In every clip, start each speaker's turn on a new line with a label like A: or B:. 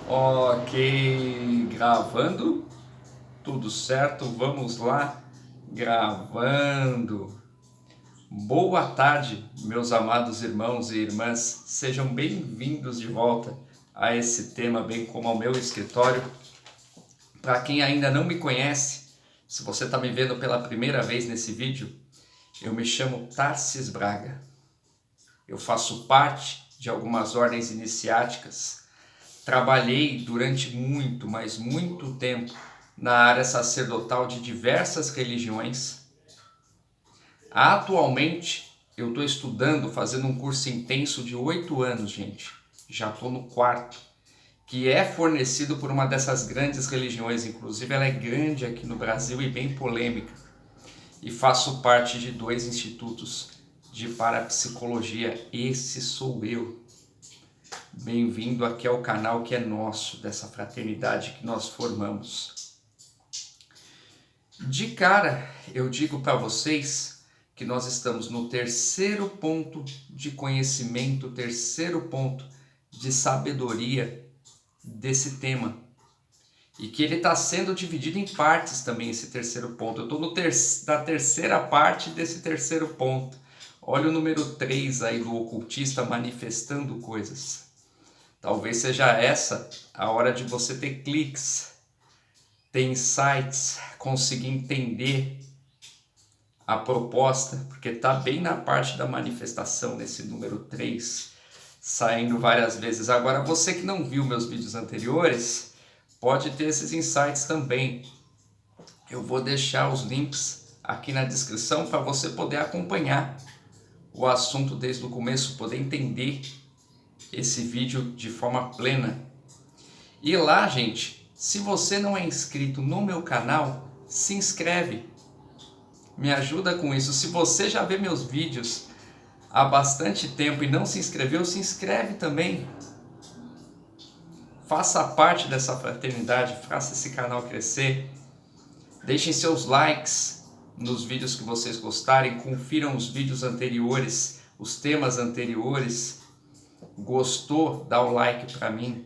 A: Ok, gravando, tudo certo, vamos lá, gravando. Boa tarde, meus amados irmãos e irmãs, sejam bem-vindos de volta a esse tema, bem como ao meu escritório. Para quem ainda não me conhece, se você está me vendo pela primeira vez nesse vídeo, eu me chamo Tarsis Braga. Eu faço parte de algumas ordens iniciáticas. Trabalhei durante muito, mas muito tempo na área sacerdotal de diversas religiões. Atualmente, eu estou estudando, fazendo um curso intenso de 8 anos, gente. Já estou no quarto, que é fornecido por uma dessas grandes religiões. Inclusive, ela é grande aqui no Brasil e bem polêmica. E faço parte de 2 institutos de parapsicologia. Esse sou eu. Bem-vindo aqui ao canal que é nosso, dessa fraternidade que nós formamos. De cara, eu digo para vocês que nós estamos no terceiro ponto de conhecimento, terceiro ponto de sabedoria desse tema. E que ele está sendo dividido em partes também, esse terceiro ponto. Eu estou na terceira parte desse terceiro ponto. Olha o número 3 aí do ocultista manifestando coisas. Talvez seja essa a hora de você ter cliques, ter insights, conseguir entender a proposta, porque está bem na parte da manifestação nesse número 3, saindo várias vezes. Agora, você que não viu meus vídeos anteriores, pode ter esses insights também. Eu vou deixar os links aqui na descrição para você poder acompanhar o assunto desde o começo, poder entender esse vídeo de forma plena. E lá, gente, se você não é inscrito no meu canal, se inscreve. Me ajuda com isso. Se você já vê meus vídeos há bastante tempo e não se inscreveu, se inscreve também. Faça parte dessa fraternidade, faça esse canal crescer. Deixem seus likes nos vídeos que vocês gostarem, confiram os vídeos anteriores, os temas anteriores. Gostou? Dá o like para mim.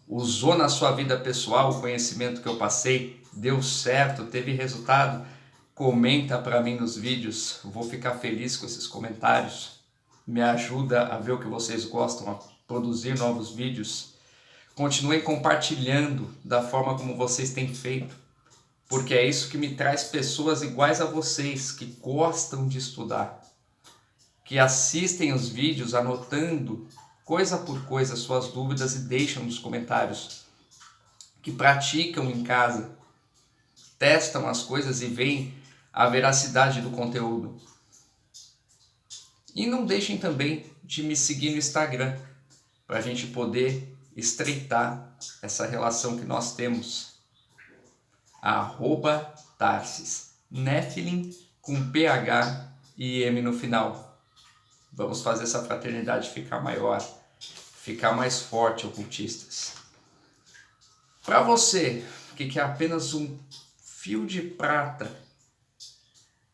A: Usou na sua vida pessoal o conhecimento que eu passei? Deu certo? Teve resultado? Comenta para mim nos vídeos. Vou ficar feliz com esses comentários. Me ajuda a ver o que vocês gostam, a produzir novos vídeos. Continuem compartilhando da forma como vocês têm feito, porque é isso que me traz pessoas iguais a vocês, que gostam de estudar, que assistem os vídeos anotando coisa por coisa suas dúvidas e deixam nos comentários, que praticam em casa, testam as coisas e veem a veracidade do conteúdo. E não deixem também de me seguir no Instagram, para a gente poder estreitar essa relação que nós temos. @Tarsis, Nephilim com PH e M no final. Vamos fazer essa fraternidade ficar maior, ficar mais forte, ocultistas. Para você que quer apenas um fio de prata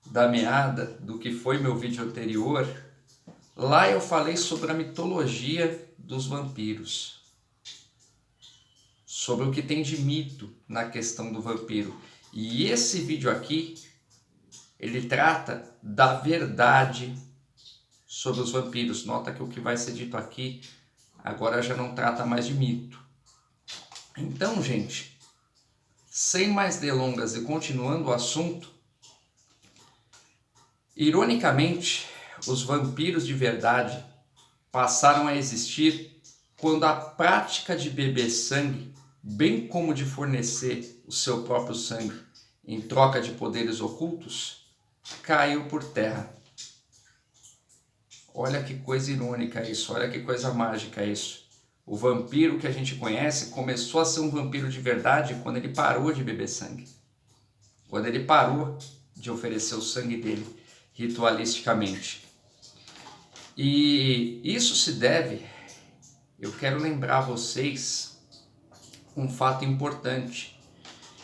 A: da meada do que foi meu vídeo anterior, lá eu falei sobre a mitologia dos vampiros, sobre o que tem de mito na questão do vampiro. E esse vídeo aqui, ele trata da verdade sobre os vampiros. Nota que o que vai ser dito aqui agora já não trata mais de mito. Então, gente, sem mais delongas e continuando o assunto, ironicamente, os vampiros de verdade passaram a existir quando a prática de beber sangue, bem como de fornecer o seu próprio sangue em troca de poderes ocultos, caiu por terra. Olha que coisa irônica isso, olha que coisa mágica isso. O vampiro que a gente conhece começou a ser um vampiro de verdade quando ele parou de beber sangue. Quando ele parou de oferecer o sangue dele ritualisticamente. E isso se deve, eu quero lembrar a vocês um fato importante,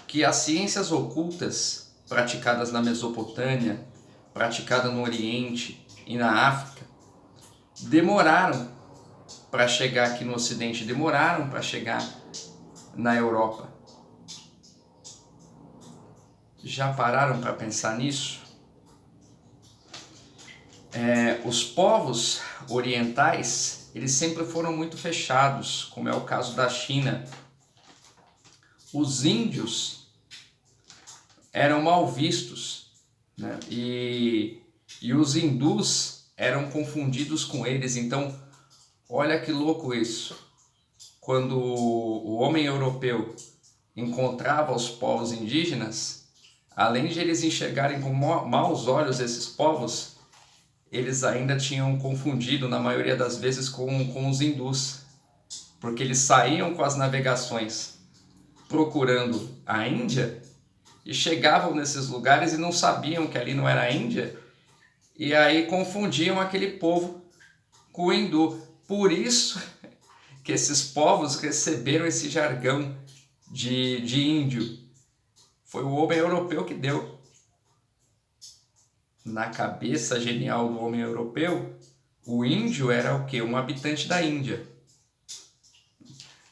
A: que as ciências ocultas praticadas na Mesopotâmia, praticadas no Oriente e na África, demoraram para chegar aqui no Ocidente, demoraram para chegar na Europa. Já pararam para pensar nisso? Os povos orientais, eles sempre foram muito fechados, como é o caso da China. Os índios eram mal vistos, né? E os hindus eram confundidos com eles. Então, olha que louco isso. Quando o homem europeu encontrava os povos indígenas, além de eles enxergarem com maus olhos esses povos, eles ainda tinham confundido, na maioria das vezes, com os hindus. Porque eles saíam com as navegações procurando a Índia e chegavam nesses lugares e não sabiam que ali não era a Índia, e aí confundiam aquele povo com o hindu. Por isso que esses povos receberam esse jargão de índio. Foi o homem europeu que deu. Na cabeça genial do homem europeu, o índio era o quê? Um habitante da Índia.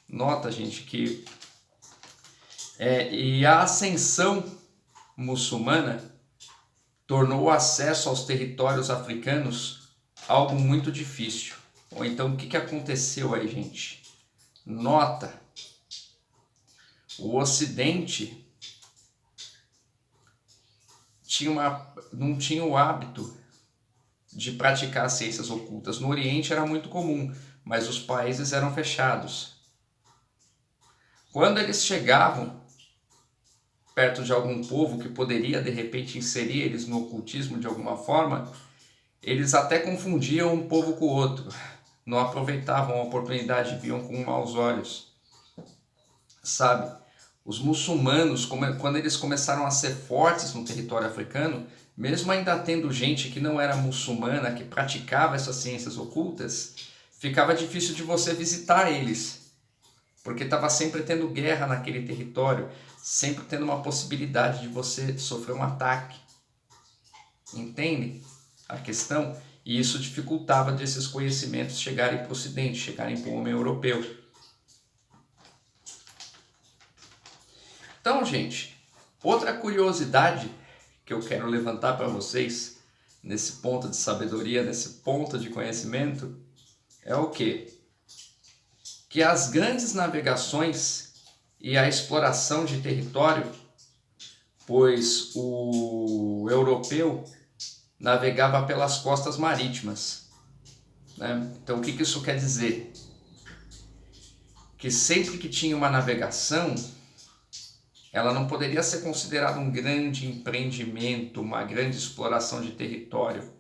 A: Nota, gente, que e a ascensão muçulmana tornou o acesso aos territórios africanos algo muito difícil. Ou então, o que aconteceu aí, gente? Nota, o Ocidente não tinha o hábito de praticar ciências ocultas. No Oriente era muito comum, mas os países eram fechados. Quando eles chegavam perto de algum povo que poderia de repente inserir eles no ocultismo de alguma forma, eles até confundiam um povo com o outro, não aproveitavam a oportunidade, viam com maus olhos, sabe? Os muçulmanos, quando eles começaram a ser fortes no território africano, mesmo ainda tendo gente que não era muçulmana, que praticava essas ciências ocultas, ficava difícil de você visitar eles, porque estava sempre tendo guerra naquele território, sempre tendo uma possibilidade de você sofrer um ataque. Entende a questão? E isso dificultava desses conhecimentos chegarem para o Ocidente, chegarem para o homem europeu. Então, gente, outra curiosidade que eu quero levantar para vocês, nesse ponto de sabedoria, nesse ponto de conhecimento, é o quê? Que as grandes navegações e a exploração de território, pois o europeu navegava pelas costas marítimas, né? Então, o que isso quer dizer? Que sempre que tinha uma navegação, ela não poderia ser considerada um grande empreendimento, uma grande exploração de território.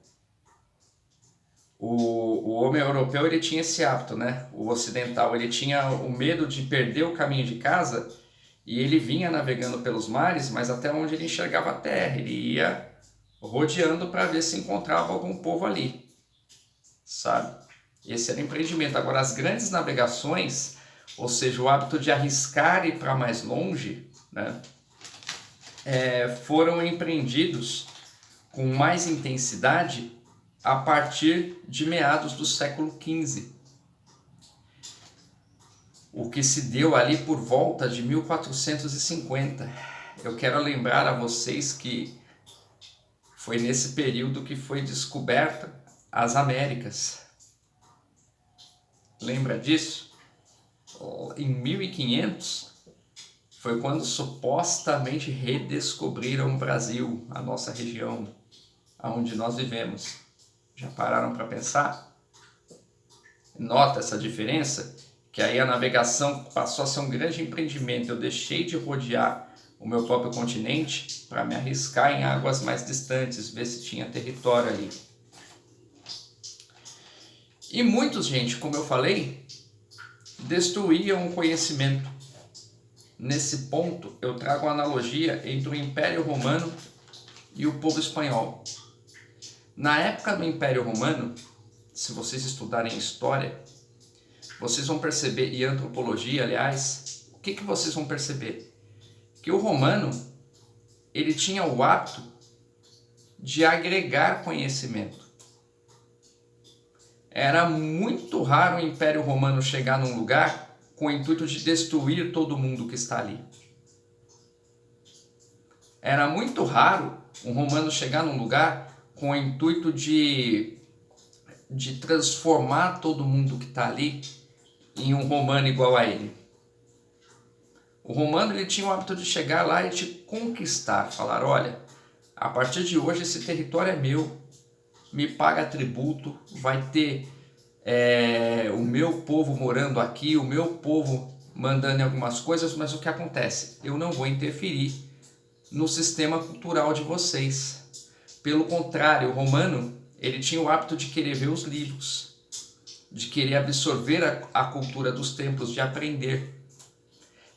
A: O homem europeu, ele tinha esse hábito, né? O ocidental, ele tinha o medo de perder o caminho de casa e ele vinha navegando pelos mares, mas até onde ele enxergava a terra, ele ia rodeando para ver se encontrava algum povo ali, sabe? Esse era o empreendimento. Agora, as grandes navegações, ou seja, o hábito de arriscar ir para mais longe, né? Foram empreendidos com mais intensidade a partir de meados do século XV. O que se deu ali por volta de 1450. Eu quero lembrar a vocês que foi nesse período que foi descoberta as Américas. Lembra disso? Em 1500 foi quando supostamente redescobriram o Brasil, a nossa região, onde nós vivemos. Já pararam para pensar? Nota essa diferença? Que aí a navegação passou a ser um grande empreendimento. Eu deixei de rodear o meu próprio continente para me arriscar em águas mais distantes, ver se tinha território ali. E muitos, gente, como eu falei, destruíam o conhecimento. Nesse ponto, eu trago a analogia entre o Império Romano e o povo espanhol. Na época do Império Romano, se vocês estudarem história, vocês vão perceber, e antropologia, aliás, o que vocês vão perceber? Que o romano, ele tinha o hábito de agregar conhecimento. Era muito raro o Império Romano chegar num lugar com o intuito de destruir todo mundo que está ali. Era muito raro um romano chegar num lugar com o intuito de transformar todo mundo que está ali em um romano igual a ele. O romano ele tinha o hábito de chegar lá e te conquistar, falar, olha, a partir de hoje esse território é meu, me paga tributo, vai ter o meu povo morando aqui, o meu povo mandando em algumas coisas, mas o que acontece? Eu não vou interferir no sistema cultural de vocês. Pelo contrário, o romano ele tinha o hábito de querer ver os livros, de querer absorver a cultura dos templos, de aprender.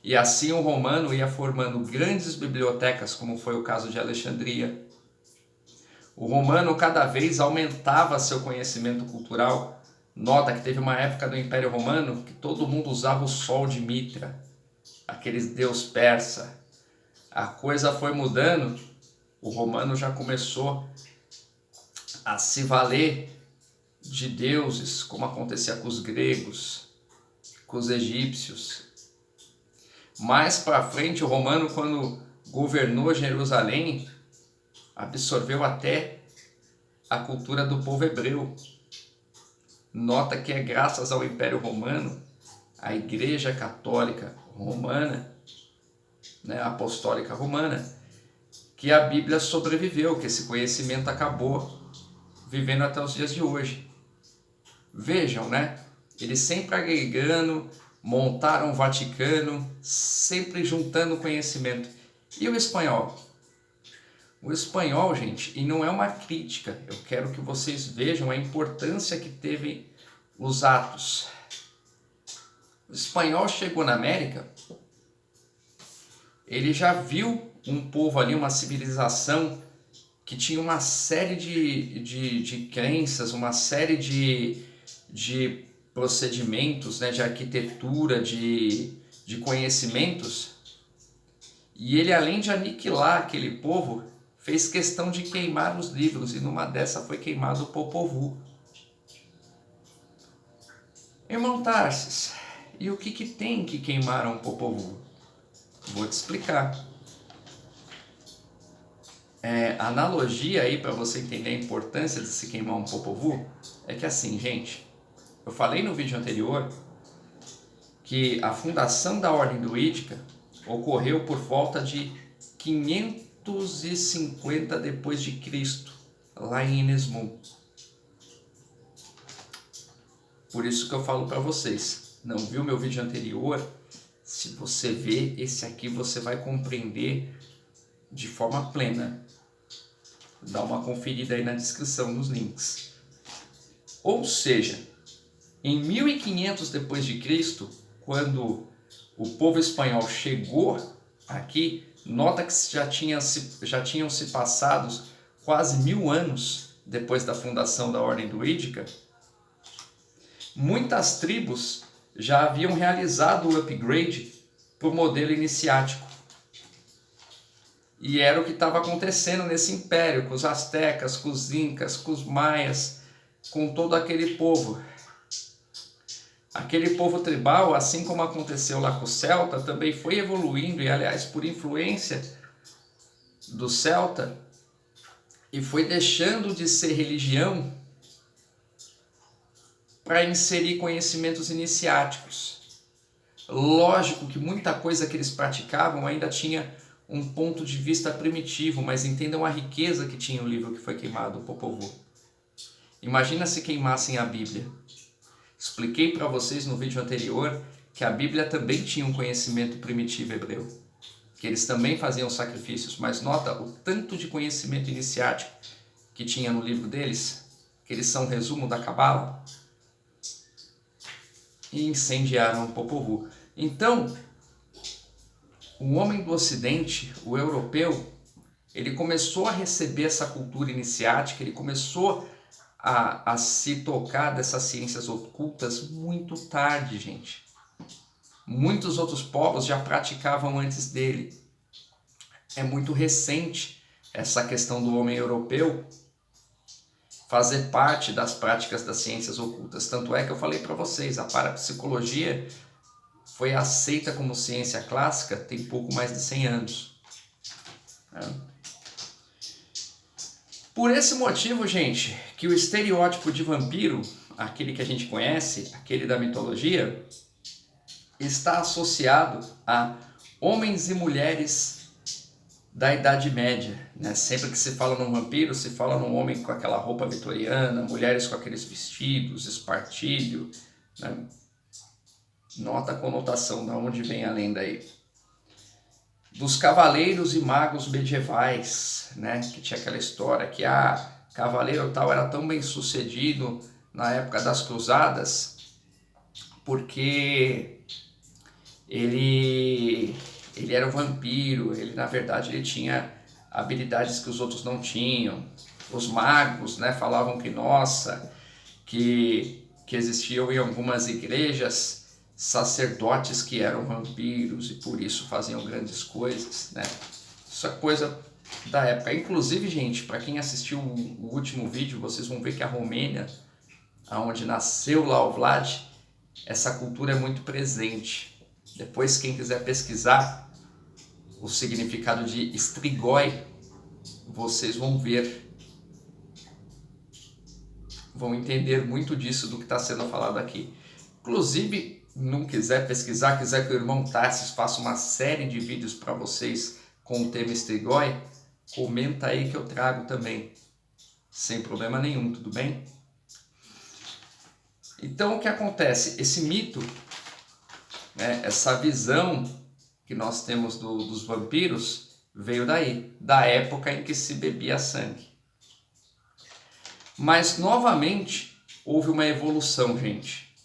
A: E assim o romano ia formando grandes bibliotecas, como foi o caso de Alexandria. O romano cada vez aumentava seu conhecimento cultural. Nota que teve uma época do Império Romano que todo mundo usava o sol de Mitra, aqueles deus persa. A coisa foi mudando, o romano já começou a se valer de deuses, como acontecia com os gregos, com os egípcios. Mais para frente, o romano, quando governou Jerusalém, absorveu até a cultura do povo hebreu. Nota que é graças ao Império Romano, a Igreja Católica Romana, a Apostólica Romana, que a Bíblia sobreviveu, que esse conhecimento acabou vivendo até os dias de hoje. Vejam, eles sempre agregando, montaram o Vaticano, sempre juntando conhecimento. E o espanhol? O espanhol, gente, e não é uma crítica, eu quero que vocês vejam a importância que teve os atos. O espanhol chegou na América, ele já viu um povo ali, uma civilização que tinha uma série de crenças, uma série de procedimentos, de arquitetura, de conhecimentos. E ele, além de aniquilar aquele povo, fez questão de queimar os livros, e numa dessa foi queimado o Popol Vuh. Irmão Tarsis, e o que tem que queimaram o Popol Vuh? Vou te explicar. A analogia aí para você entender a importância de se queimar um Popol Vuh é que assim, gente, eu falei no vídeo anterior que a fundação da Ordem Druídica ocorreu por volta de 550 depois de Cristo, lá em Innsmouth. Por isso que eu falo para vocês, não viu meu vídeo anterior? Se você ver esse aqui, você vai compreender de forma plena. Dá uma conferida aí na descrição nos links. Ou seja, em 1500 depois de Cristo, quando o povo espanhol chegou aqui, nota que já tinham se passados quase 1000 anos depois da fundação da Ordem Druídica. Muitas tribos já haviam realizado o upgrade para o modelo iniciático. E era o que estava acontecendo nesse império, com os astecas, com os incas, com os maias, com todo aquele povo. Aquele povo tribal, assim como aconteceu lá com o celta, também foi evoluindo, e aliás, por influência do celta, e foi deixando de ser religião para inserir conhecimentos iniciáticos. Lógico que muita coisa que eles praticavam ainda tinha um ponto de vista primitivo, mas entendam a riqueza que tinha o livro que foi queimado, o Popol Vuh. Imagina se queimassem a Bíblia. Expliquei para vocês no vídeo anterior que a Bíblia também tinha um conhecimento primitivo hebreu, que eles também faziam sacrifícios, mas nota o tanto de conhecimento iniciático que tinha no livro deles, que eles são resumo da Cabala, e incendiaram o Popol Vuh. Então, o homem do Ocidente, o europeu, ele começou a receber essa cultura iniciática, ele começou a se tocar dessas ciências ocultas muito tarde, gente. Muitos outros povos já praticavam antes dele. É muito recente essa questão do homem europeu fazer parte das práticas das ciências ocultas. Tanto é que eu falei para vocês, a parapsicologia foi aceita como ciência clássica tem pouco mais de 100 anos. Por esse motivo, gente, que o estereótipo de vampiro, aquele que a gente conhece, aquele da mitologia, está associado a homens e mulheres da Idade Média, né? Sempre que se fala num vampiro, se fala num homem com aquela roupa vitoriana, mulheres com aqueles vestidos, espartilho, né? Nota a conotação, da onde vem a lenda aí. Dos cavaleiros e magos medievais, né? Que tinha aquela história que cavaleiro tal era tão bem sucedido na época das cruzadas porque ele era um vampiro, ele na verdade ele tinha habilidades que os outros não tinham. Os magos, né, falavam que que existiam em algumas igrejas sacerdotes que eram vampiros e por isso faziam grandes coisas, né? Isso é coisa da época. Inclusive, gente, para quem assistiu o último vídeo, vocês vão ver que a Romênia, onde nasceu lá o Vlad, essa cultura é muito presente. Depois, quem quiser pesquisar o significado de Strigoi, vocês vão ver, vão entender muito disso do que está sendo falado aqui. Inclusive, não quiser pesquisar, quiser que o irmão Tarsis faça uma série de vídeos para vocês com o tema Strigoi, comenta aí que eu trago também, sem problema nenhum, tudo bem? Então o que acontece? Esse mito, né, essa visão que nós temos dos vampiros veio daí, da época em que se bebia sangue. Mas novamente houve uma evolução, gente.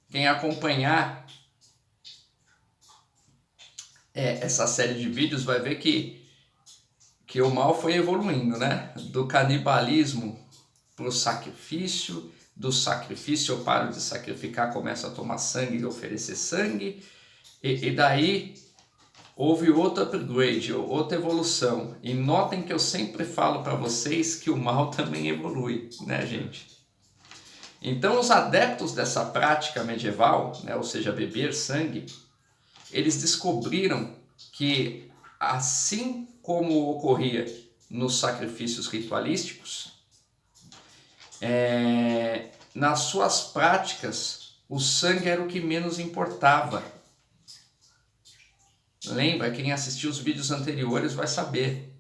A: Quem acompanhar essa série de vídeos vai ver que o mal foi evoluindo, né? Do canibalismo para o sacrifício, do sacrifício eu paro de sacrificar, começo a tomar sangue e oferecer sangue, e daí houve outro upgrade, outra evolução. E notem que eu sempre falo para vocês que o mal também evolui, né, gente? Então os adeptos dessa prática medieval, né, ou seja, beber sangue, eles descobriram que assim como ocorria nos sacrifícios ritualísticos, nas suas práticas o sangue era o que menos importava. Lembra, quem assistiu os vídeos anteriores vai saber.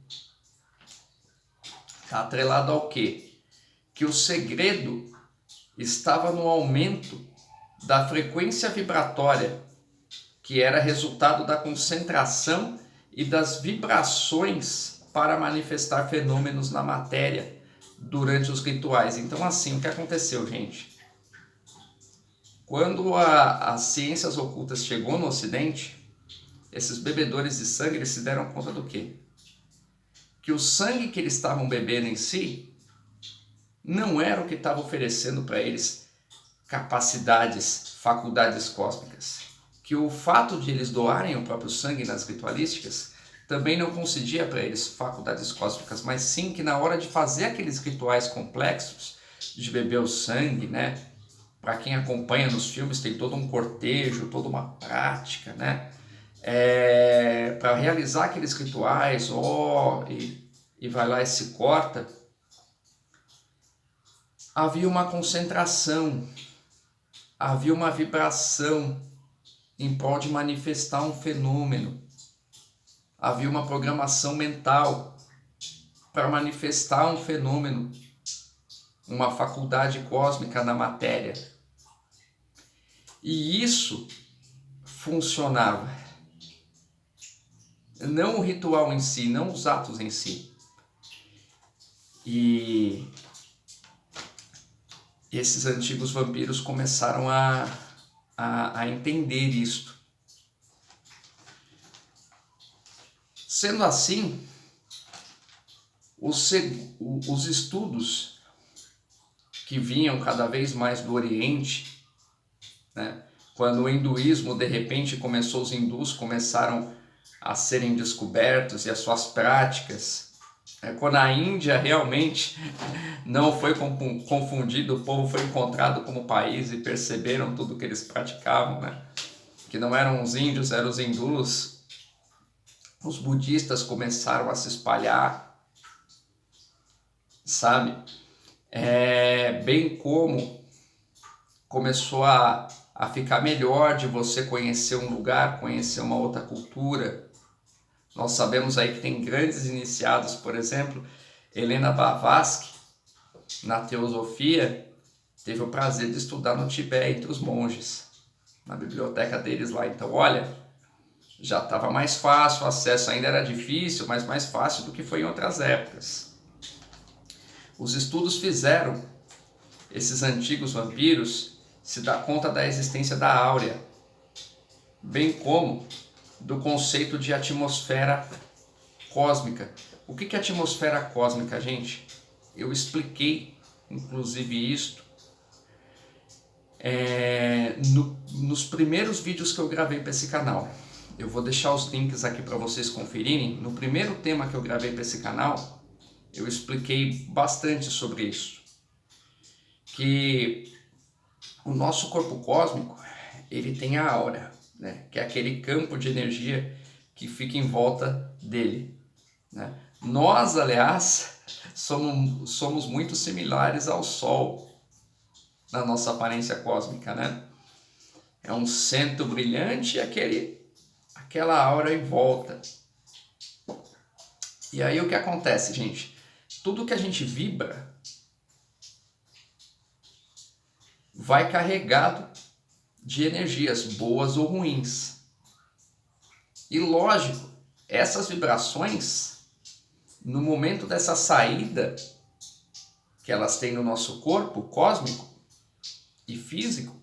A: Está atrelado ao quê? Que o segredo estava no aumento da frequência vibratória, que era resultado da concentração e das vibrações para manifestar fenômenos na matéria durante os rituais. Então assim, o que aconteceu, gente? Quando as ciências ocultas chegou no Ocidente, esses bebedores de sangue, eles se deram conta do quê? Que o sangue que eles estavam bebendo em si não era o que estava oferecendo para eles capacidades, faculdades cósmicas. Que o fato de eles doarem o próprio sangue nas ritualísticas também não concedia para eles faculdades cósmicas, mas sim que na hora de fazer aqueles rituais complexos, de beber o sangue, né? Para quem acompanha nos filmes, tem todo um cortejo, toda uma prática, né? Para realizar aqueles rituais, e vai lá e se corta, havia uma concentração, havia uma vibração em prol de manifestar um fenômeno, havia uma programação mental para manifestar um fenômeno, uma faculdade cósmica na matéria. E isso funcionava. Não o ritual em si, não os atos em si. E esses antigos vampiros começaram a entender isto. Sendo assim, os estudos que vinham cada vez mais do Oriente, né? Quando o hinduísmo, de repente, os hindus começaram a serem descobertos e as suas práticas quando a Índia realmente não foi confundido, o povo foi encontrado como país e perceberam tudo que eles praticavam, né? Que não eram os índios, eram os hindus. Os budistas começaram a se espalhar, sabe? Bem como começou a ficar melhor de você conhecer um lugar, conhecer uma outra cultura. Nós sabemos aí que tem grandes iniciados, por exemplo, Helena Blavatsky, na teosofia, teve o prazer de estudar no Tibete entre os monges, na biblioteca deles lá. Então, olha, já estava mais fácil, o acesso ainda era difícil, mas mais fácil do que foi em outras épocas. Os estudos fizeram esses antigos vampiros se dar conta da existência da áurea, bem como do conceito de atmosfera cósmica. O que é atmosfera cósmica, gente? Eu expliquei, inclusive, isto nos primeiros vídeos que eu gravei para esse canal. Eu vou deixar os links aqui para vocês conferirem. No primeiro tema que eu gravei para esse canal, eu expliquei bastante sobre isso. Que o nosso corpo cósmico, ele tem a aura, né? Que é aquele campo de energia que fica em volta dele, né? Nós, aliás, somos muito similares ao Sol na nossa aparência cósmica, né? É um centro brilhante e aquela aura em volta. E aí o que acontece, gente? Tudo que a gente vibra vai carregado de energias boas ou ruins. E lógico, essas vibrações, no momento dessa saída que elas têm no nosso corpo cósmico e físico,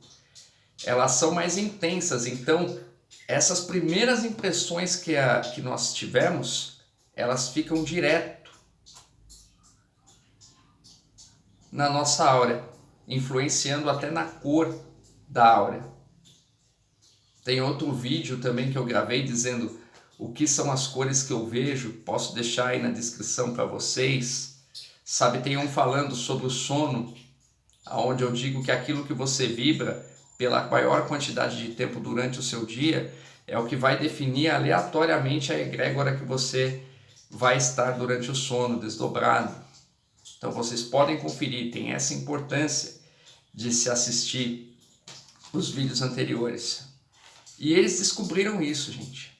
A: elas são mais intensas. Então, essas primeiras impressões que nós tivemos, elas ficam direto na nossa áurea, influenciando até na cor da áurea. Tem outro vídeo também que eu gravei dizendo o que são as cores que eu vejo, posso deixar aí na descrição para vocês. Sabe, tem um falando sobre o sono, onde eu digo que aquilo que você vibra pela maior quantidade de tempo durante o seu dia é o que vai definir aleatoriamente a egrégora que você vai estar durante o sono, desdobrado. Então vocês podem conferir, tem essa importância de se assistir os vídeos anteriores. E eles descobriram isso, gente.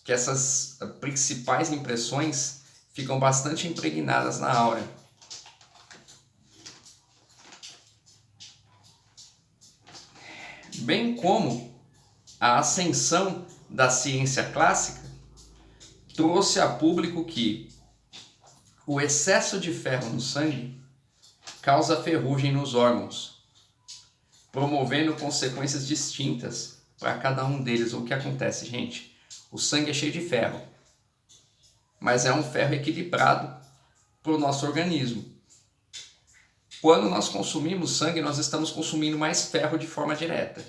A: Que essas principais impressões ficam bastante impregnadas na aura. Bem como a ascensão da ciência clássica trouxe a público que o excesso de ferro no sangue causa ferrugem nos órgãos, promovendo consequências distintas para cada um deles. O que acontece, gente? O sangue é cheio de ferro, mas é um ferro equilibrado para o nosso organismo. Quando nós consumimos sangue, nós estamos consumindo mais ferro de forma direta.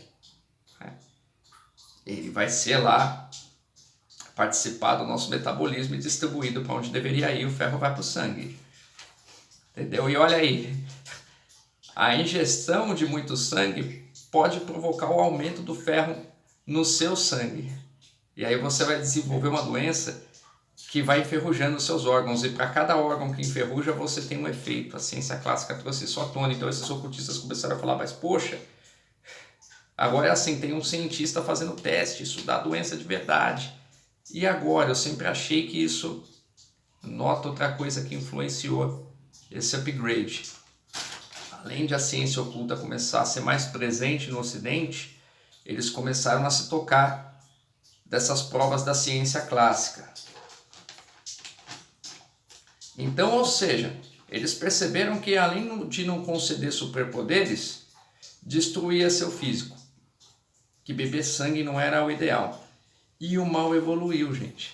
A: Ele vai ser lá, participar do nosso metabolismo e distribuído para onde deveria ir, o ferro vai para o sangue. Entendeu? E olha aí, a ingestão de muito sangue pode provocar o aumento do ferro no seu sangue. E aí você vai desenvolver uma doença que vai enferrujando os seus órgãos. E para cada órgão que enferruja, você tem um efeito. A ciência clássica trouxe isso à tona. Então esses ocultistas começaram a falar, mas poxa, agora é assim, tem um cientista fazendo teste, isso dá doença de verdade. E agora, eu sempre achei que isso, nota outra coisa que influenciou esse upgrade. Além de a ciência oculta começar a ser mais presente no Ocidente, eles começaram a se tocar dessas provas da ciência clássica. Então, ou seja, eles perceberam que além de não conceder superpoderes, destruía seu físico. Que beber sangue não era o ideal. E o mal evoluiu, gente.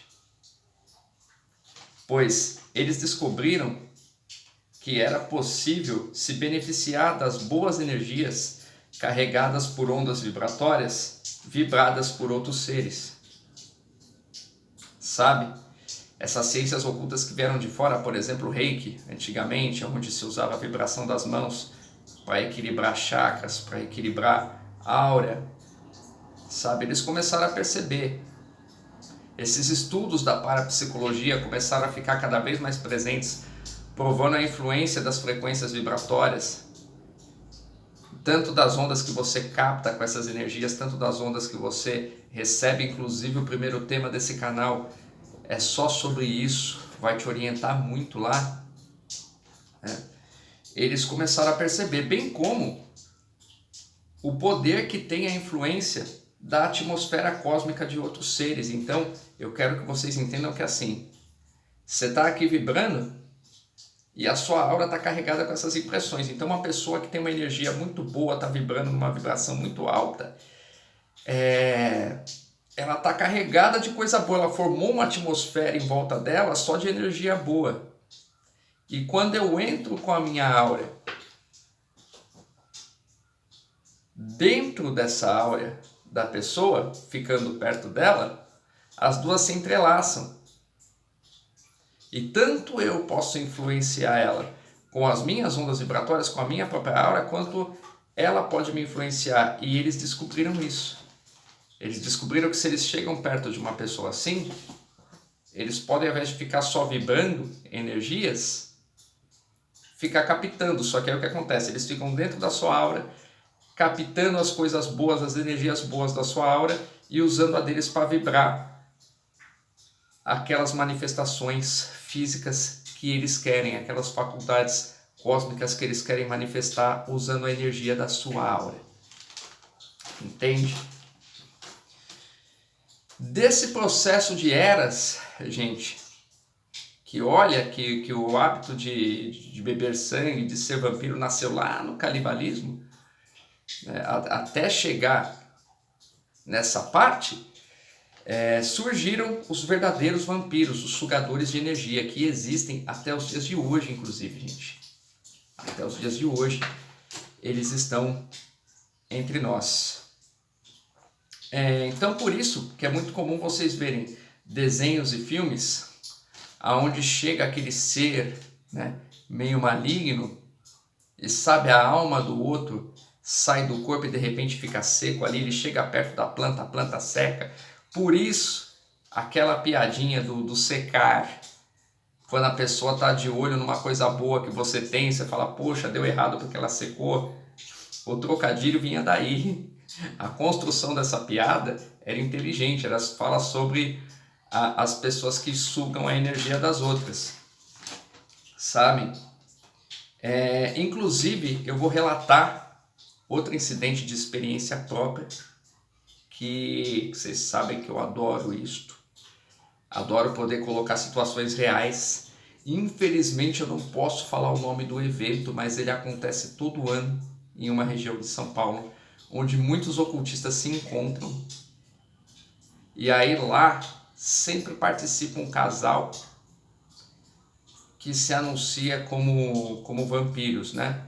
A: Pois eles descobriram que era possível se beneficiar das boas energias carregadas por ondas vibratórias, vibradas por outros seres. Sabe? Essas ciências ocultas que vieram de fora, por exemplo, o Reiki, antigamente, onde se usava a vibração das mãos para equilibrar chakras, para equilibrar áurea, sabe? Eles começaram a perceber. Esses estudos da parapsicologia começaram a ficar cada vez mais presentes, provando a influência das frequências vibratórias, tanto das ondas que você capta com essas energias, tanto das ondas que você recebe. Inclusive o primeiro tema desse canal é só sobre isso, vai te orientar muito lá. Eles começaram a perceber, bem como o poder que tem a influência da atmosfera cósmica de outros seres. Então, eu quero que vocês entendam que assim, você está aqui vibrando e a sua aura está carregada com essas impressões. Então, uma pessoa que tem uma energia muito boa, está vibrando numa vibração muito alta, ela está carregada de coisa boa, ela formou uma atmosfera em volta dela só de energia boa. E quando eu entro com a minha aura dentro dessa aura da pessoa, ficando perto dela, as duas se entrelaçam. E tanto eu posso influenciar ela com as minhas ondas vibratórias, com a minha própria aura, quanto ela pode me influenciar. E eles descobriram isso. Eles descobriram que se eles chegam perto de uma pessoa assim, eles podem, ao invés de ficar só vibrando energias, ficar captando. Só que aí o que acontece? Eles ficam dentro da sua aura, captando as coisas boas, as energias boas da sua aura e usando a deles para vibrar aquelas manifestações físicas que eles querem, aquelas faculdades cósmicas que eles querem manifestar usando a energia da sua aura. Entende? Desse processo de eras, gente, que olha que o hábito de beber sangue, de ser vampiro, nasceu lá no canibalismo, né, até chegar nessa parte, surgiram os verdadeiros vampiros, os sugadores de energia, que existem até os dias de hoje, inclusive, gente. Até os dias de hoje, eles estão entre nós. Então, por isso que é muito comum vocês verem desenhos e filmes aonde chega aquele ser, né, meio maligno, e sabe, a alma do outro sai do corpo e de repente fica seco ali, ele chega perto da planta, a planta seca. Por isso, aquela piadinha do secar, quando a pessoa está de olho numa coisa boa que você tem, você fala, poxa, deu errado porque ela secou. O trocadilho vinha daí. A construção dessa piada era inteligente, ela fala sobre as pessoas que sugam a energia das outras, sabe? Inclusive, eu vou relatar outro incidente de experiência própria, que vocês sabem que eu adoro isto, adoro poder colocar situações reais. Infelizmente eu não posso falar o nome do evento, mas ele acontece todo ano em uma região de São Paulo, onde muitos ocultistas se encontram. E aí lá sempre participa um casal que se anuncia como vampiros, né?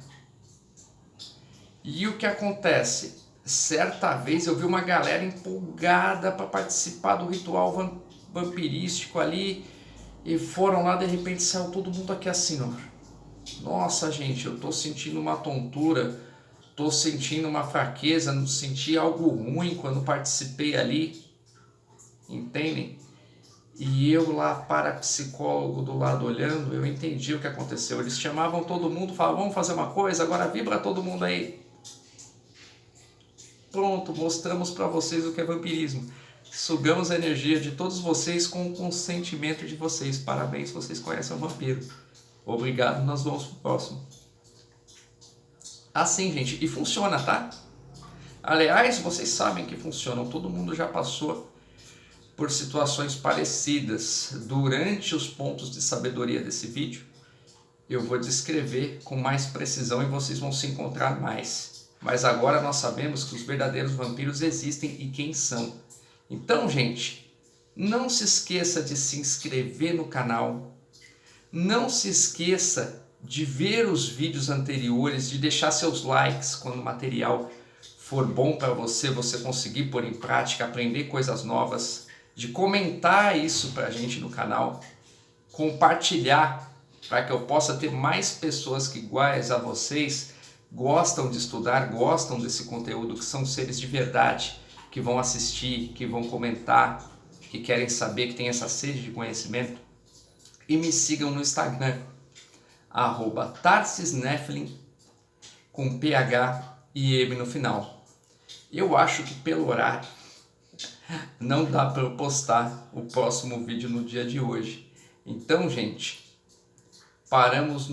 A: E o que acontece? Certa vez eu vi uma galera empolgada para participar do ritual vampirístico ali, e foram lá, de repente saiu todo mundo aqui assim, ó. Nossa, gente, eu tô sentindo uma tontura, tô sentindo uma fraqueza, não senti algo ruim quando participei ali, entendem? E eu lá, parapsicólogo do lado olhando, eu entendi o que aconteceu. Eles chamavam todo mundo, falavam, vamos fazer uma coisa, agora vibra todo mundo aí. Pronto, mostramos para vocês o que é vampirismo. Sugamos a energia de todos vocês com o consentimento de vocês. Parabéns, vocês conhecem o vampiro. Obrigado, nós vamos pro próximo. Assim, gente, e funciona, tá? Aliás, vocês sabem que funcionam, todo mundo já passou por situações parecidas. Durante os pontos de sabedoria desse vídeo, eu vou descrever com mais precisão e vocês vão se encontrar mais. Mas agora nós sabemos que os verdadeiros vampiros existem e quem são. Então, gente, não se esqueça de se inscrever no canal. Não se esqueça de ver os vídeos anteriores, de deixar seus likes quando o material for bom para você, você conseguir pôr em prática, aprender coisas novas, de comentar isso para a gente no canal. compartilhar para que eu possa ter mais pessoas que, iguais a vocês, gostam de estudar, gostam desse conteúdo, que são seres de verdade, que vão assistir, que vão comentar, que querem saber, que tem essa sede de conhecimento. E me sigam no Instagram, @TarcísNeflin, com PH e M no final. Eu acho que pelo horário não dá para eu postar o próximo vídeo no dia de hoje. Então, gente, paramos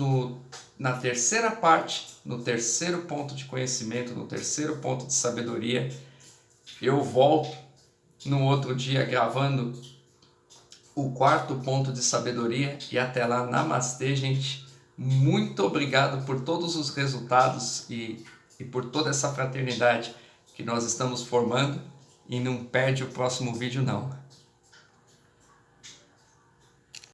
A: na terceira parte, no terceiro ponto de conhecimento, no terceiro ponto de sabedoria. Eu volto no outro dia gravando o quarto ponto de sabedoria e até lá, namastê, gente. Muito obrigado por todos os resultados e por toda essa fraternidade que nós estamos formando, e não perde o próximo vídeo não.